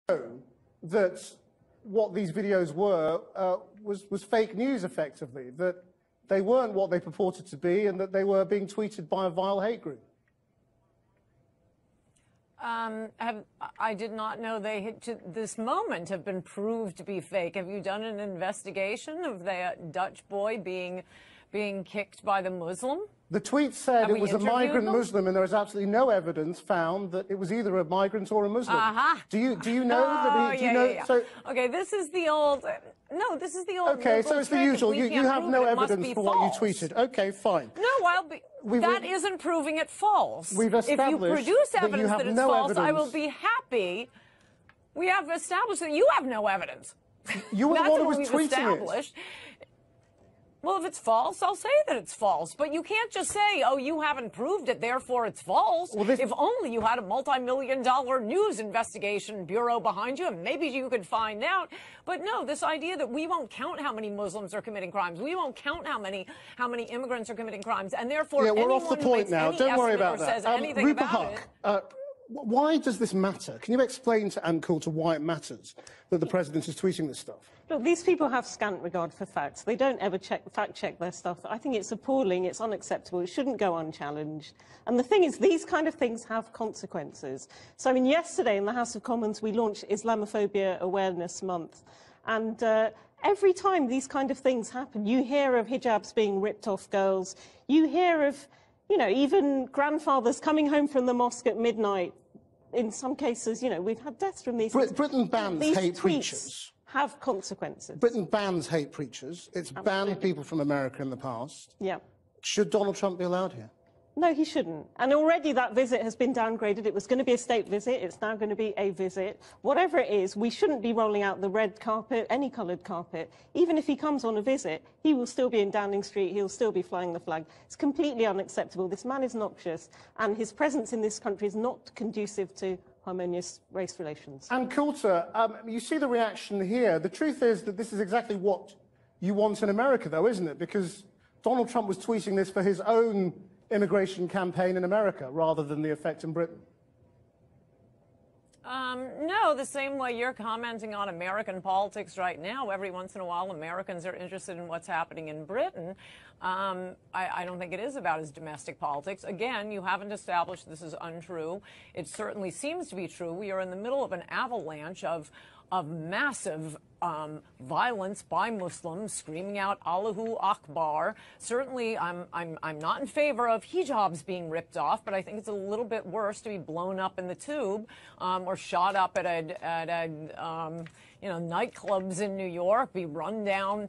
that what these videos were was fake news, effectively, that they weren't what they purported to be and that they were being tweeted by a vile hate group? I did not know they had, to this moment, have been proved to be fake. Have you done an investigation of the Dutch boy being kicked by the Muslim? The tweet said it was a migrant Muslim, and there is absolutely no evidence found that it was either a migrant or a Muslim. Do you know that? Yeah. So, okay, this is the old. No, this is the old. Okay, so it's the usual. You have no evidence for what you tweeted. Okay, fine. No, that isn't proving it false. We've established if you produce evidence that it's false, evidence. I will be happy. We have established that you have no evidence. You were the one who was tweeting it. Well, if it's false, I'll say that it's false. But you can't just say, oh, you haven't proved it, therefore it's false. Well, if only you had a multi-million-dollar news investigation bureau behind you, maybe you could find out. But no, this idea that we won't count how many Muslims are committing crimes, we won't count how many immigrants are committing crimes, and therefore we're off the point now. Don't worry about that. Says anything about it. Why does this matter? Can you explain to Coulter why it matters that the president is tweeting this stuff? Look, these people have scant regard for facts. They don't ever fact-check their stuff. I think it's appalling. It's unacceptable. It shouldn't go unchallenged. And the thing is, these kind of things have consequences. So, I mean, yesterday in the House of Commons, we launched Islamophobia Awareness Month. And every time these kind of things happen, you hear of hijabs being ripped off girls. You hear of, even grandfathers coming home from the mosque at midnight. In some cases, we've had deaths from these. Britain bans hate preachers. Have consequences. Britain bans hate preachers. It's banned people from America in the past. Yeah. Should Donald Trump be allowed here? No, he shouldn't. And already that visit has been downgraded. It was going to be a state visit. It's now going to be a visit. Whatever it is, we shouldn't be rolling out the red carpet, any coloured carpet. Even if he comes on a visit, he will still be in Downing Street. He'll still be flying the flag. It's completely unacceptable. This man is noxious, and his presence in this country is not conducive to harmonious race relations. And Coulter, you see the reaction here. The truth is that this is exactly what you want in America, though, isn't it? Because Donald Trump was tweeting this for his own immigration campaign in America rather than the effect in Britain. No, the same way you're commenting on American politics right now. Every once in a while, Americans are interested in what's happening in Britain. I don't think it is about his domestic politics. Again, you haven't established this is untrue. It certainly seems to be true. We are in the middle of an avalanche of massive violence by Muslims screaming out Allahu Akbar. Certainly, I'm not in favor of hijabs being ripped off, but I think it's a little bit worse to be blown up in the tube or shot up at nightclubs in New York, be running down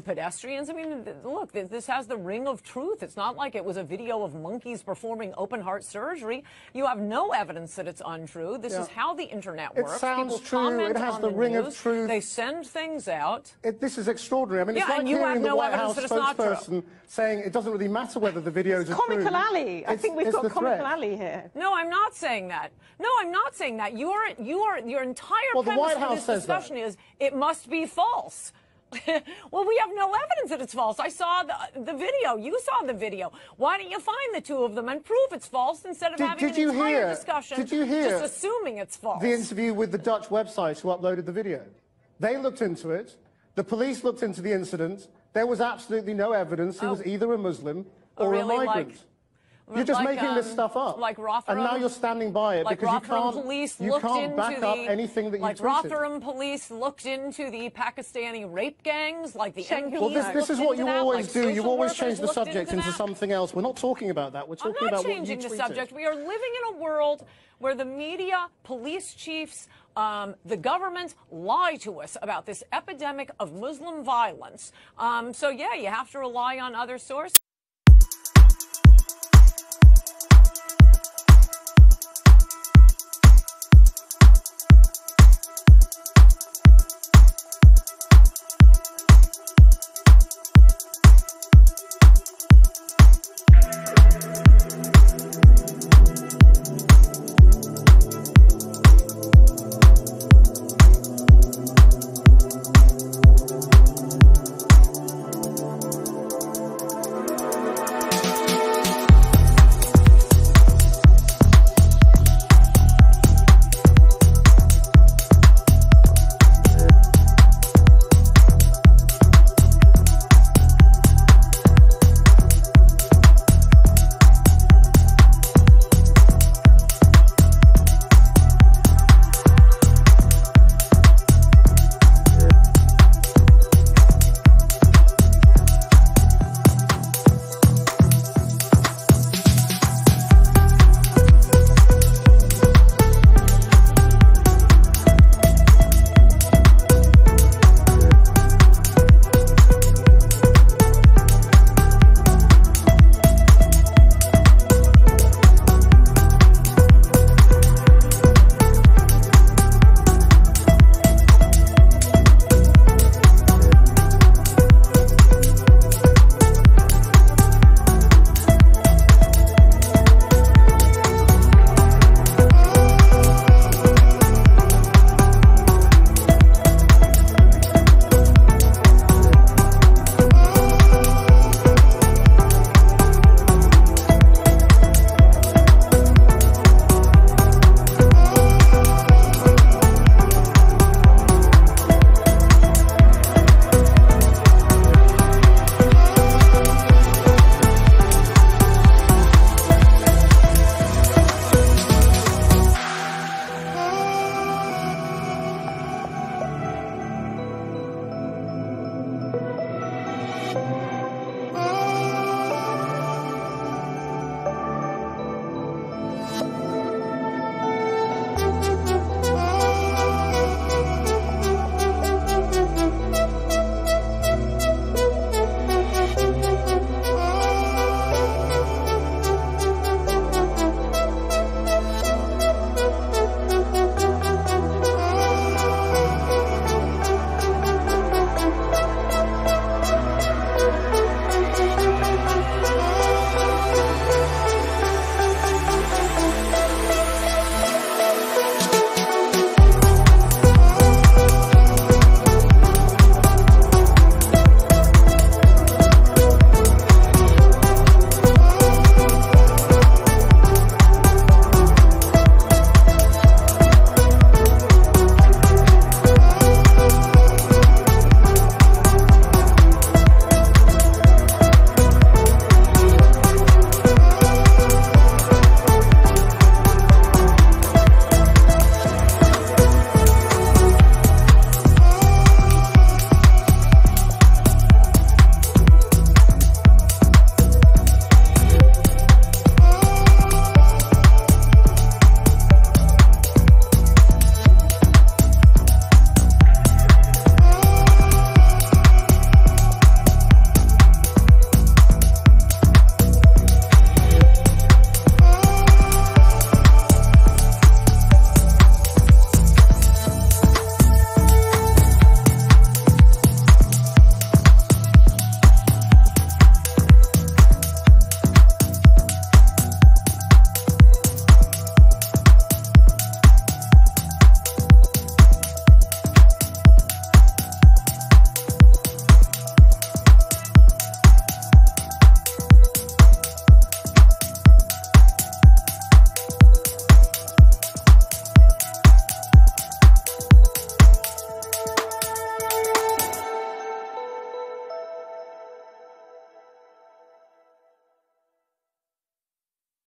pedestrians. I mean, look, this has the ring of truth. It's not like it was a video of monkeys performing open heart surgery. You have no evidence that it's untrue. This is how the internet works. It sounds People true. It has the ring of truth. They send things out. This is extraordinary. I mean, it's like hearing the White House spokesperson saying it doesn't really matter whether the videos are true. Comical alley. I think we've got comical alley here. No, I'm not saying that. No, I'm not saying that. Your entire premise for this discussion is it must be false. Well, we have no evidence that it's false. I saw the video. You saw the video. Why don't you find the two of them and prove it's false instead of having an entire discussion just assuming it's false? The interview with the Dutch website who uploaded the video. They looked into it. The police looked into the incident. There was absolutely no evidence he was either a Muslim or a migrant. You're just making this stuff up. And now you're standing by it because you can't back up anything that you tweeted. Rotherham police looked into the Pakistani rape gangs, like the MPs. Well, this is what you always do. You always change the subject into something else. We're not talking about that. We're talking about what you tweeted. I'm not changing the subject. We are living in a world where the media, police chiefs, the government lie to us about this epidemic of Muslim violence. So, yeah, you have to rely on other sources.